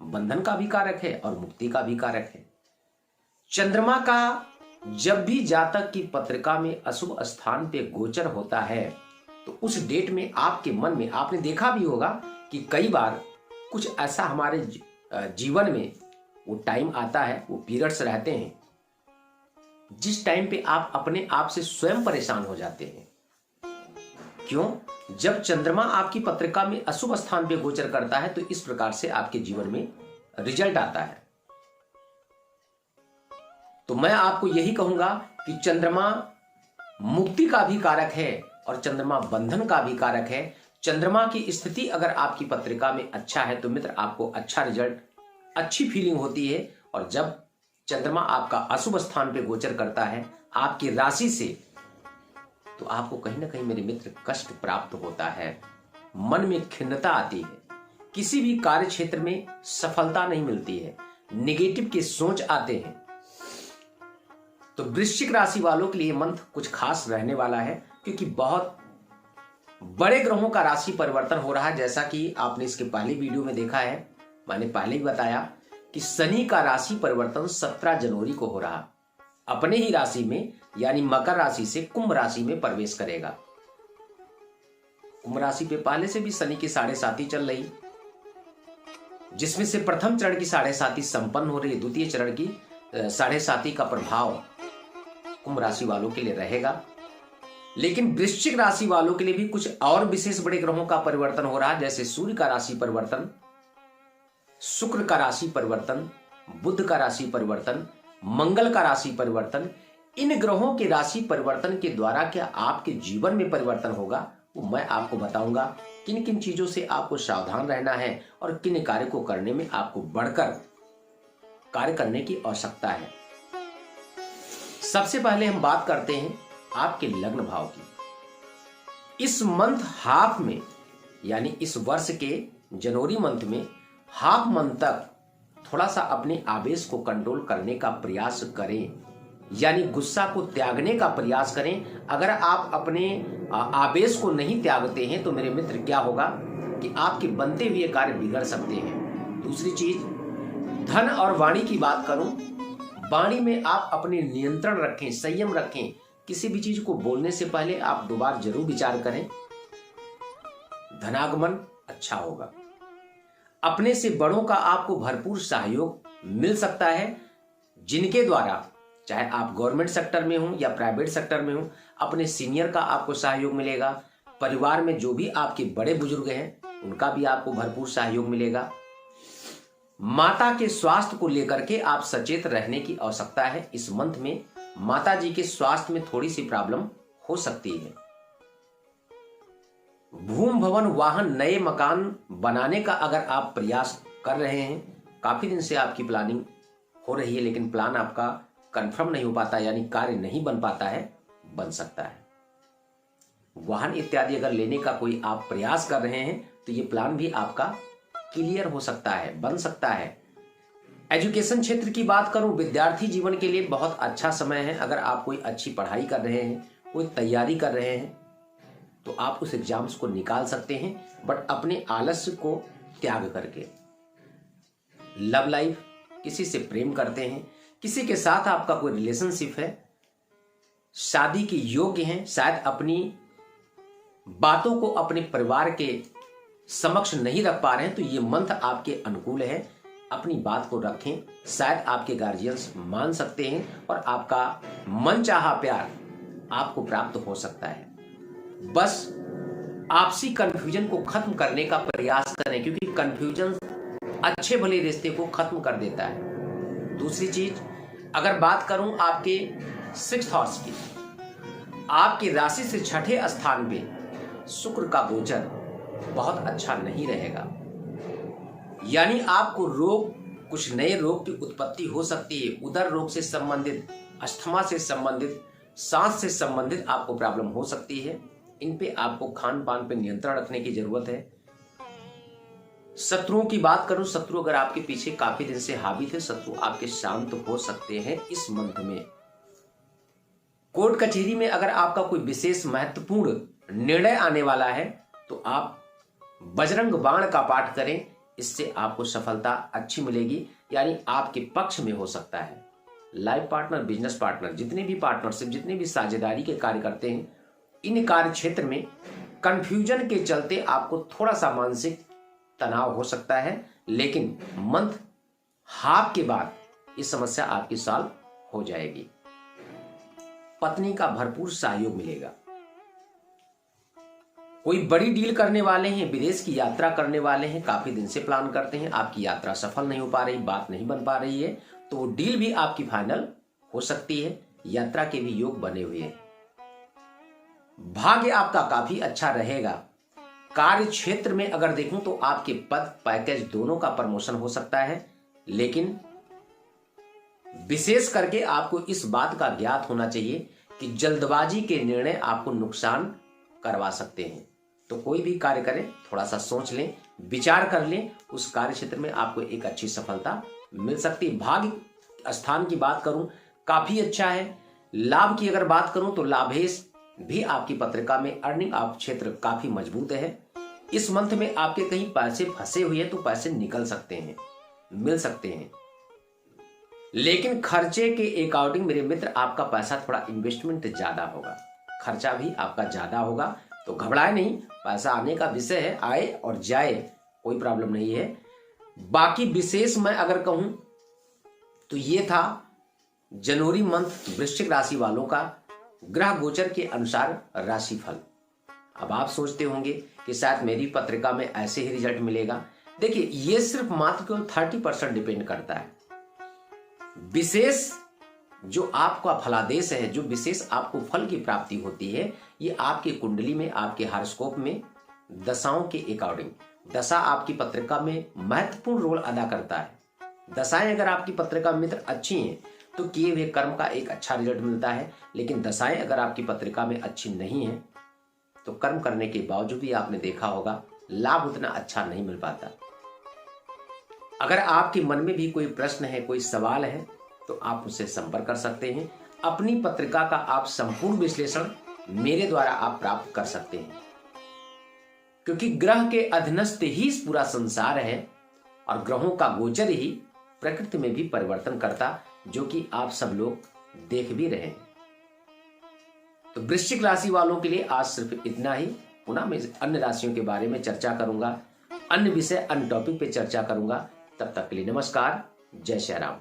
बंधन का भी कारक है और मुक्ति का भी कारक है। चंद्रमा का जब भी जातक की पत्रिका में अशुभ स्थान पे गोचर होता है तो उस डेट में आपके मन में, आपने देखा भी होगा कि कई बार कुछ ऐसा हमारे जीवन में वो टाइम आता है, वो पीरियड्स रहते हैं जिस टाइम पे आप अपने आप से स्वयं परेशान हो जाते हैं। क्यों? जब चंद्रमा आपकी पत्रिका में अशुभ स्थान पे गोचर करता है तो इस प्रकार से आपके जीवन में रिजल्ट आता है। तो मैं आपको यही कहूंगा कि चंद्रमा मुक्ति का भी कारक है और चंद्रमा बंधन का भी कारक है। चंद्रमा की स्थिति अगर आपकी पत्रिका में अच्छा है तो मित्र आपको अच्छा रिजल्ट, अच्छी फीलिंग होती है। और जब चंद्रमा आपका अशुभ स्थान पे गोचर करता है आपकी राशि से, तो आपको कहीं ना कहीं मेरे मित्र कष्ट प्राप्त होता है, मन में खिन्नता आती है, किसी भी कार्य क्षेत्र में सफलता नहीं मिलती है, नेगेटिव के सोच आते हैं। तो वृश्चिक राशि वालों के लिए मंथ कुछ खास रहने वाला है क्योंकि बहुत बड़े ग्रहों का राशि परिवर्तन हो रहा है। जैसा कि आपने इसके पहले वीडियो में देखा है, मैंने पहले भी बताया कि शनि का राशि परिवर्तन 17 जनवरी को हो रहा, अपने ही राशि में यानी मकर राशि से कुंभ राशि में प्रवेश करेगा। कुंभ राशि पे पहले से भी शनि की 7.5 चल रही, जिसमें से प्रथम चरण की 7.5 संपन्न हो रही है, द्वितीय चरण की 7.5 का प्रभाव कुंभ राशि वालों के लिए रहेगा। लेकिन वृश्चिक राशि वालों के लिए भी कुछ और विशेष बड़े ग्रहों का परिवर्तन हो रहा है, जैसे सूर्य का राशि परिवर्तन, शुक्र का राशि परिवर्तन, बुध का राशि परिवर्तन, मंगल का राशि परिवर्तन। इन ग्रहों के राशि परिवर्तन के द्वारा क्या आपके जीवन में परिवर्तन होगा वो मैं आपको बताऊंगा। किन किन चीजों से आपको सावधान रहना है और किन कार्य को करने में आपको बढ़कर कार्य करने की आवश्यकता है। सबसे पहले हम बात करते हैं आपके लग्न भाव की। इस मंथ हाफ में यानी इस वर्ष के जनवरी मंथ में हाफ मंथ तक थोड़ा सा अपने आवेश को कंट्रोल करने का प्रयास करें, यानी गुस्सा को त्यागने का प्रयास करें। अगर आप अपने आवेश को नहीं त्यागते हैं तो मेरे मित्र क्या होगा कि आपके बनते हुए कार्य बिगड़ सकते हैं। दूसरी चीज, धन और वाणी की बात करूं, वाणी में आप अपने नियंत्रण रखें, संयम रखें। किसी भी चीज को बोलने से पहले आप दोबारा जरूर विचार करें। धनागमन अच्छा होगा। अपने से बड़ों का आपको भरपूर सहयोग मिल सकता है, जिनके द्वारा चाहे आप गवर्नमेंट सेक्टर में हो या प्राइवेट सेक्टर में हो, अपने सीनियर का आपको सहयोग मिलेगा। परिवार में जो भी आपके बड़े बुजुर्ग हैं उनका भी आपको भरपूर सहयोग मिलेगा। माता के स्वास्थ्य को लेकर के आप सचेत रहने की आवश्यकता है। इस मंथ में माता जी के स्वास्थ्य में थोड़ी सी प्रॉब्लम हो सकती है। भूमि भवन वाहन नए मकान बनाने का अगर आप प्रयास कर रहे हैं, काफी दिन से आपकी प्लानिंग हो रही है लेकिन प्लान आपका कंफर्म नहीं हो पाता यानी कार्य नहीं बन पाता है, बन सकता है। वाहन इत्यादि अगर लेने का कोई आप प्रयास कर रहे हैं तो ये प्लान भी आपका क्लियर हो सकता है, बन सकता है। एजुकेशन क्षेत्र की बात करूं, विद्यार्थी जीवन के लिए बहुत अच्छा समय है। अगर आप कोई अच्छी पढ़ाई कर रहे हैं, कोई तैयारी कर रहे हैं तो आप उस एग्जाम्स को निकाल सकते हैं, बट अपने आलस्य को त्याग करके। लव लाइफ, किसी से प्रेम करते हैं, किसी के साथ आपका कोई रिलेशनशिप है, शादी के योग्य हैं, शायद अपनी बातों को अपने परिवार के समक्ष नहीं रख पा रहे हैं तो ये मंथ आपके अनुकूल है। अपनी बात को रखें, शायद आपके गार्जियंस मान सकते हैं और आपका मनचाहा प्यार आपको प्राप्त हो सकता है। बस आपसी कंफ्यूजन को खत्म करने का प्रयास करें क्योंकि कंफ्यूजन अच्छे भले रिश्ते को खत्म कर देता है। दूसरी चीज, अगर बात करूं आपके 6th हाउस की, आपकी राशि से 6ठे स्थान पे शुक्र का गोचर बहुत अच्छा नहीं रहेगा, यानी आपको रोग, कुछ नए रोग की उत्पत्ति हो सकती है। उदर रोग से संबंधित, अस्थमा से संबंधित, सांस से संबंधित आपको प्रॉब्लम हो सकती है। इन पे आपको खान पान पे नियंत्रण रखने की जरूरत है। शत्रुओं की बात करूं, शत्रु अगर आपके पीछे काफी दिन से हावी थे, शत्रु आपके शांत हो सकते हैं इस मंथ में। कोर्ट कचहरी में अगर आपका कोई विशेष महत्वपूर्ण निर्णय आने वाला है तो आप बजरंग बाण का पाठ करें। इससे आपको सफलता अच्छी मिलेगी, यानी आपके पक्ष में हो सकता है। लाइफ पार्टनर, बिजनेस पार्टनर, जितने भी पार्टनरशिप, जितने भी साझेदारी के कार्य करते हैं, इन कार्य क्षेत्र में कंफ्यूजन के चलते आपको थोड़ा सा मानसिक तनाव हो सकता है, लेकिन मंथ हाफ के बाद ये समस्या आपकी सॉल्व हो जाएगी। पत्नी का भरपूर सहयोग मिलेगा। कोई बड़ी डील करने वाले हैं, विदेश की यात्रा करने वाले हैं, काफी दिन से प्लान करते हैं, आपकी यात्रा सफल नहीं हो पा रही, बात नहीं बन पा रही है, तो डील भी आपकी फाइनल हो सकती है। यात्रा के भी योग बने हुए हैं। भाग्य आपका काफी अच्छा रहेगा। कार्य क्षेत्र में अगर देखूं तो आपके पद, पैकेज दोनों का प्रमोशन हो सकता है, लेकिन विशेष करके आपको इस बात का ज्ञात होना चाहिए कि जल्दबाजी के निर्णय आपको नुकसान करवा सकते हैं। तो कोई भी कार्य करें, थोड़ा सा सोच लें, विचार कर लें, उस कार्य क्षेत्र में आपको एक अच्छी सफलता मिल सकती है। भाग्य स्थान की बात करूं, काफी अच्छा है। लाभ की अगर बात करूं तो लाभेश भी आपकी पत्रिका में अर्निंग आप क्षेत्र काफी मजबूत है। इस मंथ में आपके कहीं पैसे फंसे हुए हैं तो पैसे निकल सकते हैं, मिल सकते हैं, लेकिन खर्चे के अकॉर्डिंग मेरे मित्र आपका पैसा थोड़ा इन्वेस्टमेंट ज्यादा होगा, खर्चा भी आपका ज्यादा होगा। तो घबराए नहीं, पैसा आने का विषय है, आए और जाए, कोई प्रॉब्लम नहीं है। बाकी विशेष मैं अगर कहूं तो ये था जनवरी मंथ वृश्चिक राशि वालों का ग्रह गोचर के अनुसार राशिफल। अब आप सोचते होंगे कि शायद मेरी पत्रिका में ऐसे ही रिजल्ट मिलेगा। देखिए, ये सिर्फ मात्र केवल 30% डिपेंड करता है। विशेष जो आपका फलादेश है, जो विशेष आपको फल की प्राप्ति होती है, ये आपकी कुंडली में, आपके हॉरोस्कोप में दशाओं के अकॉर्डिंग, दशा आपकी पत्रिका में महत्वपूर्ण रोल अदा करता है। दशाएं अगर आपकी पत्रिका में मित्र अच्छी हैं तो किए हुए कर्म का एक अच्छा रिजल्ट मिलता है, लेकिन दशाएं अगर आपकी पत्रिका में अच्छी नहीं है तो कर्म करने के बावजूद भी आपने देखा होगा लाभ उतना अच्छा नहीं मिल पाता। अगर आपके मन में भी कोई प्रश्न है, कोई सवाल है, तो आप मुझसे संपर्क कर सकते हैं। अपनी पत्रिका का आप संपूर्ण विश्लेषण मेरे द्वारा आप प्राप्त कर सकते हैं, क्योंकि ग्रह के अधीनस्थ ही पूरा संसार है और ग्रहों का गोचर ही प्रकृति में भी परिवर्तन करता, जो कि आप सब लोग देख भी रहे हैं। तो वृश्चिक राशि वालों के लिए आज सिर्फ इतना ही। पुनः मैं अन्य राशियों के बारे में चर्चा करूंगा, अन्य विषय, अन्य टॉपिक पे चर्चा करूंगा। तब तक के लिए नमस्कार, जय श्री राम।